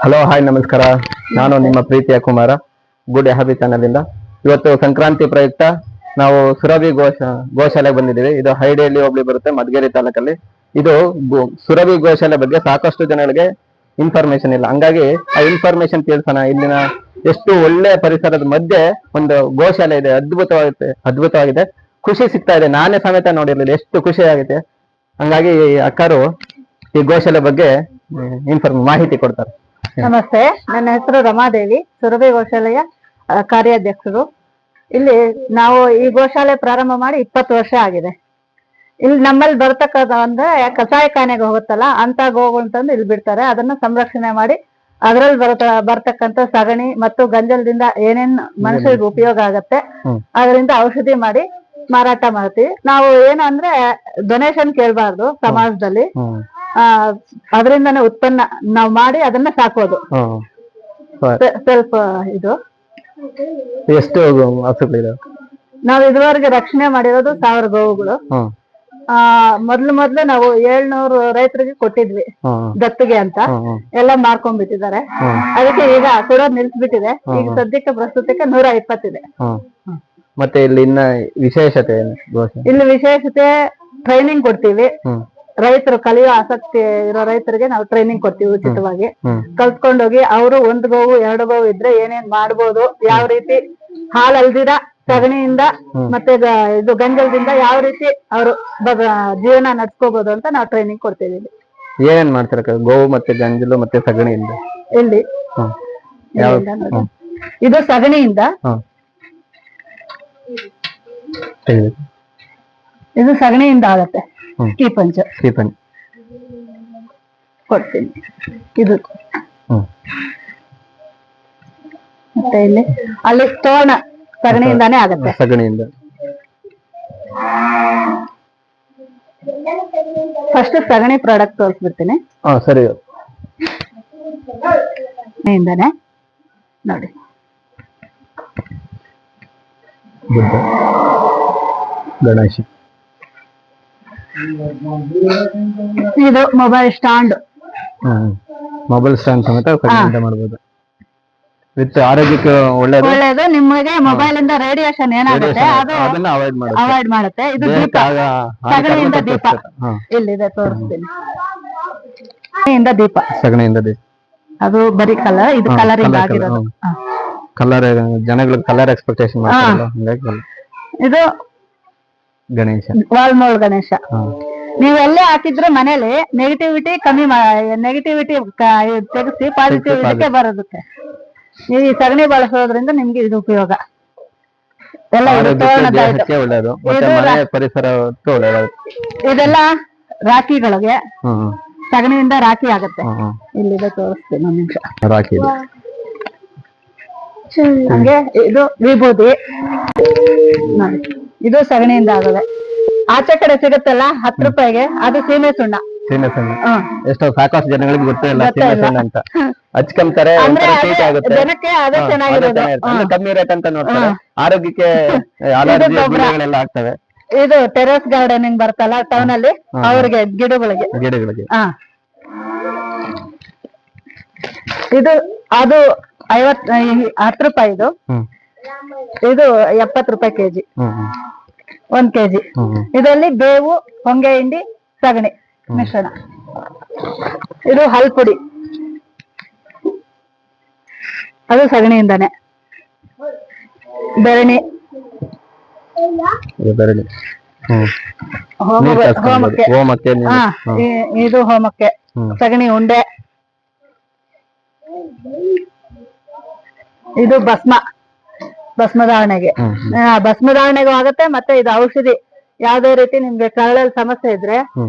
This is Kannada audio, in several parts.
ಹಲೋ ಹಾಯ್ ನಮಸ್ಕಾರ. ನಾನು ನಿಮ್ಮ ಪ್ರೀತಿಯ ಕುಮಾರ ಗುಡ್ ಹ್ಯಾಬಿ ಚಾನಲ್ ಇಂದ. ಇವತ್ತು ಸಂಕ್ರಾಂತಿ ಪ್ರಯುಕ್ತ ನಾವು ಸುರಭಿ ಗೋಶಾಲೆಗೆ ಬಂದಿದ್ದೀವಿ. ಇದು ಹೈಡೇಲಿ ಹೋಬಳಿ ಬರುತ್ತೆ, ಮಧುಗಿರಿ ತಾಲೂಕಲ್ಲಿ. ಇದು ಸುರಭಿ ಗೋಶಾಲೆ ಬಗ್ಗೆ ಸಾಕಷ್ಟು ಜನಗಳಿಗೆ ಇನ್ಫಾರ್ಮೇಶನ್ ಇಲ್ಲ, ಹಂಗಾಗಿ ಆ ಇನ್ಫಾರ್ಮೇಶನ್ ತಿಳಿಸೋಣ. ಇಲ್ಲಿನ ಎಷ್ಟು ಒಳ್ಳೆ ಪರಿಸರದ ಮಧ್ಯೆ ಒಂದು ಗೋಶಾಲೆ ಇದೆ, ಅದ್ಭುತವಾಗಿದೆ. ಖುಷಿ ಸಿಗ್ತಾ ಇದೆ, ನಾನೇ ಸಮೇತ ನೋಡಿರ್ಲಿಲ್ಲ, ಎಷ್ಟು ಖುಷಿ ಆಗುತ್ತೆ. ಹಂಗಾಗಿ ಅಕ್ಕರು ಈ ಗೋಶಾಲೆ ಬಗ್ಗೆ ಮಾಹಿತಿ ಕೊಡ್ತಾರೆ. ನಮಸ್ತೆ, ನನ್ನ ಹೆಸರು ರಮಾದೇವಿ, ಸುರಭಿ ಗೋಶಾಲೆಯ ಕಾರ್ಯಾಧ್ಯಕ್ಷರು. ಇಲ್ಲಿ ನಾವು ಈ ಗೋಶಾಲೆ ಪ್ರಾರಂಭ ಮಾಡಿ 20 ವರ್ಷ ಆಗಿದೆ. ಇಲ್ಲಿ ನಮ್ಮಲ್ಲಿ ಬರ್ತಕ್ಕಂಥ ಅಂದ್ರೆ ಕಸಾಯಿಖಾನೆಗೆ ಹೋಗುತ್ತಲ್ಲ ಅಂತ ಗೋಗಳು ತಂದು ಇಲ್ಲಿ ಬಿಡ್ತಾರೆ. ಅದನ್ನ ಸಂರಕ್ಷಣೆ ಮಾಡಿ ಅದರಲ್ಲಿ ಬರ್ತಕ್ಕಂಥ ಸಗಣಿ ಮತ್ತು ಗಂಜಲದಿಂದ ಏನೇನ್ ಮನುಷ್ಯರಿಗೆ ಉಪಯೋಗ ಆಗತ್ತೆ ಅದರಿಂದ ಔಷಧಿ ಮಾಡಿ ಮಾರಾಟ ಮಾಡ್ತೀವಿ. ನಾವು ಏನಂದ್ರೆ ಡೊನೇಷನ್ ಕೇಳಬಾರ್ದು ಸಮಾಜದಲ್ಲಿ. ಅದರಿಂದಾನೆ ಉತ್ಪನ್ನ ನಾವು ಮಾಡಿ ಅದನ್ನ ಸಾಕೋದು. ಸ್ವಲ್ಪ ಇದು ಎಷ್ಟು ನಾವು ಇದುವರೆಗೆ ರಕ್ಷಣೆ ಮಾಡಿರೋದು 1000 ಗೋವುಗಳು. ಮೊದ್ಲು ನಾವು 700 ರೈತರಿಗೆ ಕೊಟ್ಟಿದ್ವಿ ದತ್ತಿಗೆ ಅಂತ. ಎಲ್ಲ ಮಾರ್ಕೊಂಡ್ಬಿಟ್ಟಿದ್ದಾರೆ. ಅದಕ್ಕೆ ಈಗ ಕೊಡೋದು ನಿಲ್ಸ್ಬಿಟ್ಟಿದೆ. ಈಗ ಸದ್ಯಕ್ಕೆ ಪ್ರಸ್ತುತಕ್ಕೆ 120 ಇದೆ. ಮತ್ತೆ ಇಲ್ಲಿ ಇನ್ನ ವಿಶೇಷತೆ ಇಲ್ಲಿ ವಿಶೇಷತೆ ಟ್ರೈನಿಂಗ್ ಕೊಡ್ತೀವಿ. ರೈತರು ಕಲಿಯೋ ಆಸಕ್ತಿ ಇರೋ ರೈತರಿಗೆ ನಾವು ಟ್ರೈನಿಂಗ್ ಕೊಡ್ತೀವಿ ಉಚಿತವಾಗಿ. ಕಲ್ತ್ಕೊಂಡೋಗಿ ಅವರು 1 ಗೋವು 2 ಗೋವು ಇದ್ರೆ ಏನೇನ್ ಮಾಡ್ಬೋದು, ಯಾವ ರೀತಿ ಹಾಲು ಅಲ್ದಿರ ಸಗಣಿಯಿಂದ ಮತ್ತೆ ಇದು ಗಂಜಲದಿಂದ ಯಾವ ರೀತಿ ಅವರು ಜೀವನ ನಡ್ಸ್ಕೋಬಹುದು ಅಂತ ನಾವು ಟ್ರೈನಿಂಗ್ ಕೊಡ್ತೀವಿ. ಏನೇನ್ ಮಾಡ್ತಾರೆ ಗೋವು ಮತ್ತೆ ಗಂಜಲು ಮತ್ತೆ ಸಗಣಿಯಿಂದ? ಇಲ್ಲಿ ಇದು ಸಗಣಿಯಿಂದ, ಇದು ಸಗಣಿಯಿಂದ ಆಗತ್ತೆ. ಕೀಪಂಚ ಕೊಡ್ತೀನಿ. ಇದು ಮತ್ತೆ ಇಲ್ಲಿ ಅಲ್ಲಿ ತೋರಣ ಸಗಣಿಯಿಂದಾನೇ ಆಗತ್ತೆ. ಸಗಣಿಯಿಂದ ಫಸ್ಟ್ ಸಗಣಿ ಪ್ರಾಡಕ್ಟ್ ತೋರಿಸ್ಬಿಡ್ತೀನಿ. ಸರಿ. ಇಂದಾನೆ ನೋಡಿ, ಗಣೇಶ. ಇದು ಮೊಬೈಲ್ ಸ್ಟ್ಯಾಂಡ್. ಮೊಬೈಲ್ ಸ್ಟ್ಯಾಂಡ್ ಸಮೇತ ಸಗಣಿಯಿಂದ ಮಾಡಬಹುದು. ವಿತ್ ಆರೋಗ್ಯಕ್ಕೆ ಒಳ್ಳೇದು. ನಿಮಗೆ ಮೊಬೈಲ್ ಇಂದ ರೇಡಿಯೇಷನ್ ಏನಾಗುತ್ತೆ ಅದನ್ನ ಅವಾಯ್ಡ್ ಮಾಡುತ್ತೆ. ಇದು ದೀಪ, ಸಗಣಿಯಿಂದ ದೀಪ ಇಲ್ಲಿದೆ ತೋರಿಸ್ತೀನಿ. ದೀಪ, ಸಗಣಿಯಿಂದ ದೀಪ. ಅದು ಬರೀ ಕಲರ್, ಇದು ಕಲರಿಂಗ್ ಆಗಿರೋದು. ಕಲರ್ ಜನಗಳಿಗೆ ಕಲರ್ ಎಕ್ಸ್ಪೆಕ್ಟೇಷನ್ ಮಾಡ್ತಾರಲ್ಲ. ಇದು ಗಣೇಶ, ವಾಲ್ಮೋಲ್ ಗಣೇಶ. ನೀವೆಲ್ಲೇ ಹಾಕಿದ್ರು ಮನೇಲಿ ನೆಗೆಟಿವಿಟಿ ಕಮ್ಮಿ, ನೆಗೆಟಿವಿಟಿ ತೆಗೆಸಿ ಪಾಸಿಟಿವಿಟಿ ಬರೋದಕ್ಕೆ ನೀವು ಈ ಸಗಣಿ ಬಳಸೋದ್ರಿಂದ ನಿಮ್ಗೆ ಇದು ಉಪಯೋಗ. ಇದೆಲ್ಲ ರಾಖಿಗಳಿಗೆ, ಸಗಣಿಯಿಂದ ರಾಖಿ ಆಗತ್ತೆ. ಇಲ್ಲಿದೆ ತೋರಿಸ್ತೀನಿ ಒಂದು ನಿಮಿಷ. ರಾಖಿ ಹಂಗೆ ಇದು ವಿಭೂತಿ ನೋಡಿ, ಇದು ಸಗಣಿಯಿಂದ ಆಗದೆ. ಆಚೆ ಕಡೆ ಸಿಗುತ್ತಲ್ಲ 10 ರೂಪಾಯಿಗೆ, ಅದು ಸೀಮೆ ಸುಣ್ಣ. ಎಷ್ಟೋ ಸಾಕಷ್ಟು ಜನಗಳಿಗೆ ಗೊತ್ತಿಲ್ಲ ಅಂತ ಹಚ್ಕೊಂತಾರೆ. ಜನಕ್ಕೆ ಅದೇ ಚೆನ್ನಾಗಿರೋದು, ಕಮ್ಮಿ ರೇಟ್ ಅಂತ ನೋಡ್ತಾರೆ. ಆರೋಗ್ಯಕ್ಕೆ ಎಲ್ಲ ಆಗ್ತವೆ. ಇದು ಟೆರೆಸ್ ಗಾರ್ಡನಿಂಗ್ ಬರ್ತಲ್ಲ ಟೌನ್ ಅಲ್ಲಿ, ಅವ್ರಿಗೆ ಗಿಡಗಳಿಗೆ. ಇದು ಅದು 10 ರೂಪಾಯಿ. ಇದು 70 ರೂಪಾಯಿ ಕೆಜಿ, 1 ಕೆಜಿ. ಇದರಲ್ಲಿ ಬೇವು, ಹೊಂಗೆ ಹಿಂಡಿ, ಸಗಣಿ ಮಿಶ್ರಣ. ಇದು ಹಲ್ಪುಡಿ, ಅದು ಸಗಣಿಯಿಂದಾನೆ. ಬೆರಣಿ, ಹೋಮಕ್ಕೆ. ಇದು ಹೋಮಕ್ಕೆ. ಸಗಣಿ ಉಂಡೆ. ಇದು ಭಸ್ಮಧಾರಣೆಗೆ. ಭಸ್ಮಧಾರಣೆಗೂ ಆಗತ್ತೆ. ಮತ್ತೆ ಇದು ಔಷಧಿ. ಯಾವ್ದೇ ರೀತಿ ನಿಮ್ಗೆ ಕರಳಲ್ಲಿ ಸಮಸ್ಯೆ ಇದ್ರೆ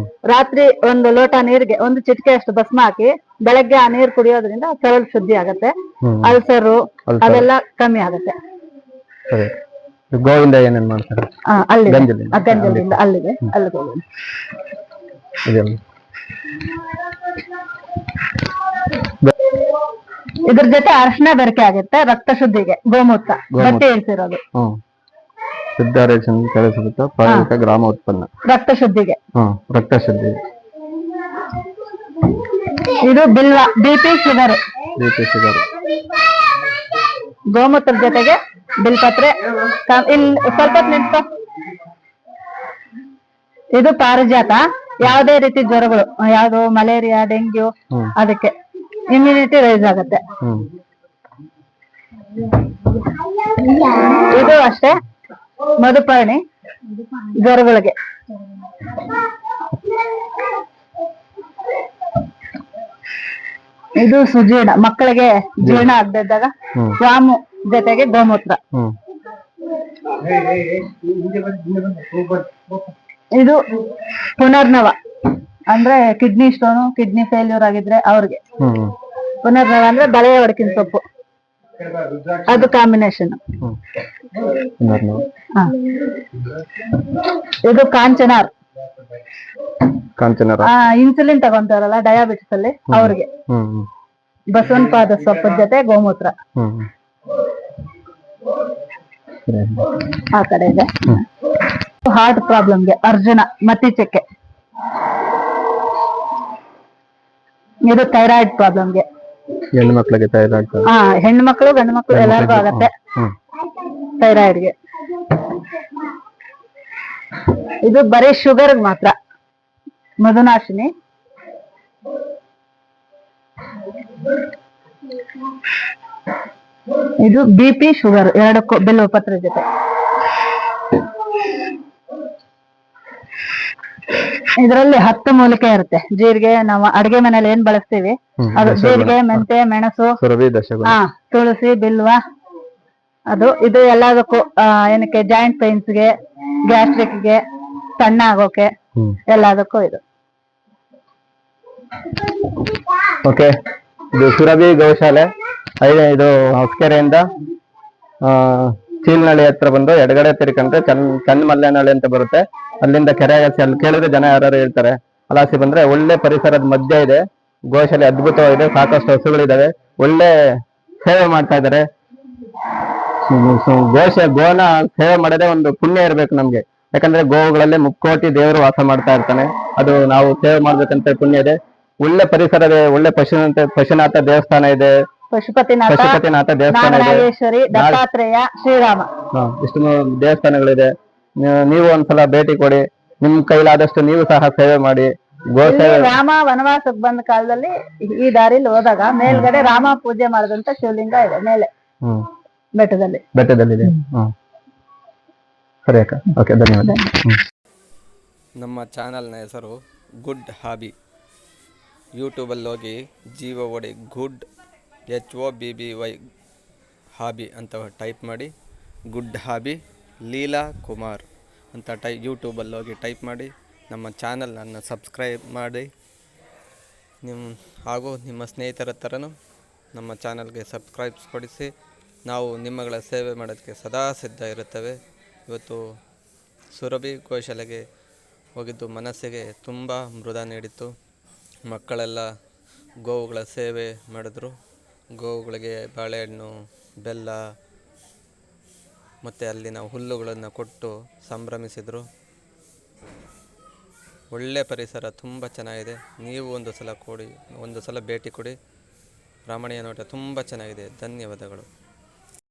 ರಾತ್ರಿ 1 ಲೋಟ ನೀರಿಗೆ 1 ಚಿಟಿಕೆ ಅಷ್ಟು ಭಸ್ಮ ಹಾಕಿ ಬೆಳಗ್ಗೆ ಆ ನೀರು ಕುಡಿಯೋದ್ರಿಂದ ಕರಳು ಶುದ್ಧಿ ಆಗತ್ತೆ. ಅಲ್ಸರು ಅದೆಲ್ಲ ಕಮ್ಮಿ ಆಗತ್ತೆ. ಗೋವಿಂದ ಏನೇನ್ ಮಾಡ್ತಾರೆ? ಗಂಜಲದಿಂದ ಅಲ್ಲಿಗೆ ಗೋವಿಂದ. ಇದ್ರ ಜೊತೆ ಅರಿಶಿನ ಬೆರಕೆ ಆಗುತ್ತೆ ರಕ್ತ ಶುದ್ಧಿಗೆ. ಗೋಮೂತ್ರ ಬಟ್ಟೆ ಇಳಿಸಿರೋದು ಗ್ರಾಮ ಉತ್ಪನ್ನ ರಕ್ತ ಶುದ್ಧಿಗೆ. ರಕ್ತ ಶುದ್ಧಿ. ಇದು ಬಿಲ್ವ, BP ಶುಗರ್ BP ಶುಗರ್. ಗೋಮೂತ್ರದ ಜೊತೆಗೆ ಬಿಲ್ಪತ್ರೆ ಇಲ್ಲಿ ಸ್ವಲ್ಪ ಹೊತ್ತು ನಿಂತ್ಕೊ. ಇದು ಪಾರಿಜಾತ. ಯಾವುದೇ ರೀತಿ ಜ್ವರಗಳು, ಯಾವ್ದು ಮಲೇರಿಯಾ, ಡೆಂಗ್ಯೂ, ಅದಕ್ಕೆ ಇಮ್ಯುನಿಟಿ ರೈಸ್ ಆಗುತ್ತೆ. ಇದು ಅಷ್ಟೇ ಮಧುಪರ್ಣಿ ಜ್ವರಗಳಿಗೆ. ಇದು ಸುಜೀರ್ಣ, ಮಕ್ಕಳಿಗೆ ಜೀರ್ಣ ಆಗದಿದ್ದಾಗ ವಾಮು ಜೊತೆಗೆ ಗೋಮೂತ್ರ. ಇದು ಪುನರ್ನವ, ಅಂದ್ರೆ ಕಿಡ್ನಿ ಸ್ಟೋನು, ಕಿಡ್ನಿ ಫೇಲ್ಯೂರ್ ಆಗಿದ್ರೆ ಅವ್ರಿಗೆ. ಪುನರ್ನವ ಅಂದ್ರೆ ಬಳೆಯ ಒಡಕಿನ ಸೊಪ್ಪು, ಅದು ಕಾಂಬಿನೇಷನ್. ಇದು ಕಾಂಚನಾರ್, ಇನ್ಸುಲಿನ್ ತಗೊಂತಾರಲ್ಲ ಡಯಾಬಿಟಿಸ್ ಅಲ್ಲಿ ಅವ್ರಿಗೆ. ಬಸವನ ಪಾದ ಸೊಪ್ಪದ ಜೊತೆ ಗೋಮೂತ್ರ. ಆ ಕಡೆ ಇದೆ. ಹಾರ್ಟ್ ಪ್ರಾಬ್ಲಮ್ಗೆ ಅರ್ಜುನ ಮತ್ತಿ ಚಕ್ಕೆ. ಇದು ಥೈರಾಯ್ಡ್ ಪ್ರಾಬ್ಲಮ್ಗೆ. ಹೆಣ್ಮಕ್ಳಿಗೆ ಥೈರಾಯ್ಡ್. ಹೆಣ್ಣು ಮಕ್ಕಳು ಗಂಡು ಮಕ್ಕಳು ಎಲ್ಲರಿಗೂ ಆಗತ್ತೆ ಥೈರಾಯ್ಡ್ಗೆ. ಇದು ಬರೀ ಶುಗರ್ ಮಾತ್ರ, ಮಧುನಾಶಿನಿ. ಇದು BP ಶುಗರ್ ಎರಡಕ್ಕೂ ಬಿಲ್ವಪತ್ರೆ ಜೊತೆ. ಇದರಲ್ಲಿ 10 ಮೂಲಿಕೆ ಇರುತ್ತೆ. ಜೀರಿಗೆ ನಾವು ಅಡಿಗೆ ಮನೇಲಿ ಏನ್ ಬಳಸ್ತೀವಿ ಅದು, ಜೀರಿಗೆ, ಮೆಂತೆ, ಮೆಣಸು, ತುಳಸಿ, ಬಿಲ್ವ, ಅದು ಇದು ಎಲ್ಲದಕ್ಕೂ. ಏನಕ್ಕೆ ಜಾಯಿಂಟ್ ಪೈನ್ಸ್ಗೆ, ಗ್ಯಾಸ್ಟ್ರಿಕ್ಗೆ, ಸಣ್ಣ ಆಗೋಕೆ, ಎಲ್ಲದಕ್ಕೂ ಇದು. ಓಕೆ, ಇದು ಸುರಭಿ ಗೋಶಾಲೆ. ಇದು ಹೊಸಕೆರೆಯಿಂದ ಚೀಲ್ನಳ್ಳಿ ಹತ್ರ ಬಂದು ಎಡಗಡೆ ತಿರ್ಕೊಂಡ್ರೆ ಚನ್ನ ಮಲ್ಲೇನಹಳ್ಳಿ ಅಂತ ಬರುತ್ತೆ. ಅಲ್ಲಿಂದ ಕೆರೆ ಅಲ್ಲಿ ಕೇಳಿದ್ರೆ ಜನ ಯಾರು ಹೇಳ್ತಾರೆ. ಅಲಾಸಿ ಬಂದ್ರೆ ಒಳ್ಳೆ ಪರಿಸರದ ಮಧ್ಯೆ ಇದೆ ಗೋಶಾಲೆ, ಅದ್ಭುತವಾಗಿದೆ. ಸಾಕಷ್ಟು ಹಸುಗಳಿದಾವೆ, ಒಳ್ಳೆ ಸೇವೆ ಮಾಡ್ತಾ ಇದ್ದಾರೆ. ಗೋನ ಸೇವೆ ಮಾಡೋದೇ ಒಂದು ಪುಣ್ಯ ಇರ್ಬೇಕು ನಮ್ಗೆ. ಯಾಕಂದ್ರೆ ಗೋವುಗಳಲ್ಲಿ 3 ದೇವರು ವಾಸ ಮಾಡ್ತಾ ಇರ್ತಾನೆ. ಅದು ನಾವು ಸೇವೆ ಮಾಡ್ಬೇಕಂತ ಪುಣ್ಯ ಇದೆ. ಒಳ್ಳೆ ಪರಿಸರ ಇದೆ, ಒಳ್ಳೆ ಪಶುನಾಥ ದೇವಸ್ಥಾನ ಇದೆ, ಪಶುಪತಿನಾಥ ದೇವಸ್ಥಾನ ಇದೆ, ದತ್ತಾತ್ರೇಯ, ಶ್ರೀರಾಮ, ಇಷ್ಟು ದೇವಸ್ಥಾನಗಳಿದೆ. ನೀವು ಒಂದ್ಸಲ ಭೇಟಿ ಕೊಡಿ, ನಿಮ್ ಕೈಲಾದಷ್ಟು ನೀವು ಸಹ ಸೇವೆ ಮಾಡಿ. ರಾಮ ವನವಾಸಕ್ಕೆ ಬಂದ ಕಾಲದಲ್ಲಿ ಈ ದಾರಿಲಿ ಹೋದಾಗ ಮೇಲ್ಗಡೆ ರಾಮ ಪೂಜೆ ಮಾಡಿದಂತ ಶಿವಲಿಂಗ ಇದೆ ಮೇಲೆ ಬೆಟ್ಟದಲ್ಲಿ. ಸರಿ ಅಕ್ಕ, ಓಕೆ, ಧನ್ಯವಾದ. ನಮ್ಮ ಚಾನಲ್ನ ಹೆಸರು ಗುಡ್ ಹಾಬಿ. ಯೂಟ್ಯೂಬಲ್ಲಿ ಹೋಗಿ GOD ಗುಡ್ HOBBY ಹಾಬಿ ಅಂತ ಟೈಪ್ ಮಾಡಿ, ಗುಡ್ ಹಾಬಿ ಲೀಲಾ ಕುಮಾರ್ ಅಂತ ಯೂಟ್ಯೂಬಲ್ಲಿ ಹೋಗಿ ಟೈಪ್ ಮಾಡಿ ನಮ್ಮ ಚಾನಲ್ನನ್ನು ಸಬ್ಸ್ಕ್ರೈಬ್ ಮಾಡಿ. ಹಾಗೂ ನಿಮ್ಮ ಸ್ನೇಹಿತರ ಥರನೂ ನಮ್ಮ ಚಾನಲ್ಗೆ ಸಬ್ಸ್ಕ್ರೈಬ್ಸ್ ಕೊಡಿಸಿ. ನಾವು ನಿಮ್ಮಗಳ ಸೇವೆ ಮಾಡೋದಕ್ಕೆ ಸದಾ ಸಿದ್ಧ ಇರುತ್ತೇವೆ. ಇವತ್ತು ಸುರಭಿ ಗೋಶಾಲೆಗೆ ಹೋಗಿದ್ದು ಮನಸ್ಸಿಗೆ ತುಂಬ ಮೃದ ನೀಡಿತ್ತು. ಮಕ್ಕಳೆಲ್ಲ ಗೋವುಗಳ ಸೇವೆ ಮಾಡಿದ್ರು. ಗೋವುಗಳಿಗೆ ಬಾಳೆಹಣ್ಣು, ಬೆಲ್ಲ ಮತ್ತು ಅಲ್ಲಿನ ಹುಲ್ಲುಗಳನ್ನು ಕೊಟ್ಟು ಸಂಭ್ರಮಿಸಿದರು. ಒಳ್ಳೆಯ ಪರಿಸರ, ತುಂಬ ಚೆನ್ನಾಗಿದೆ. ನೀವು ಒಂದು ಸಲ ಭೇಟಿ ಕೊಡಿ. ರಮಣೀಯ ನೋಟ ತುಂಬ ಚೆನ್ನಾಗಿದೆ. ಧನ್ಯವಾದಗಳು.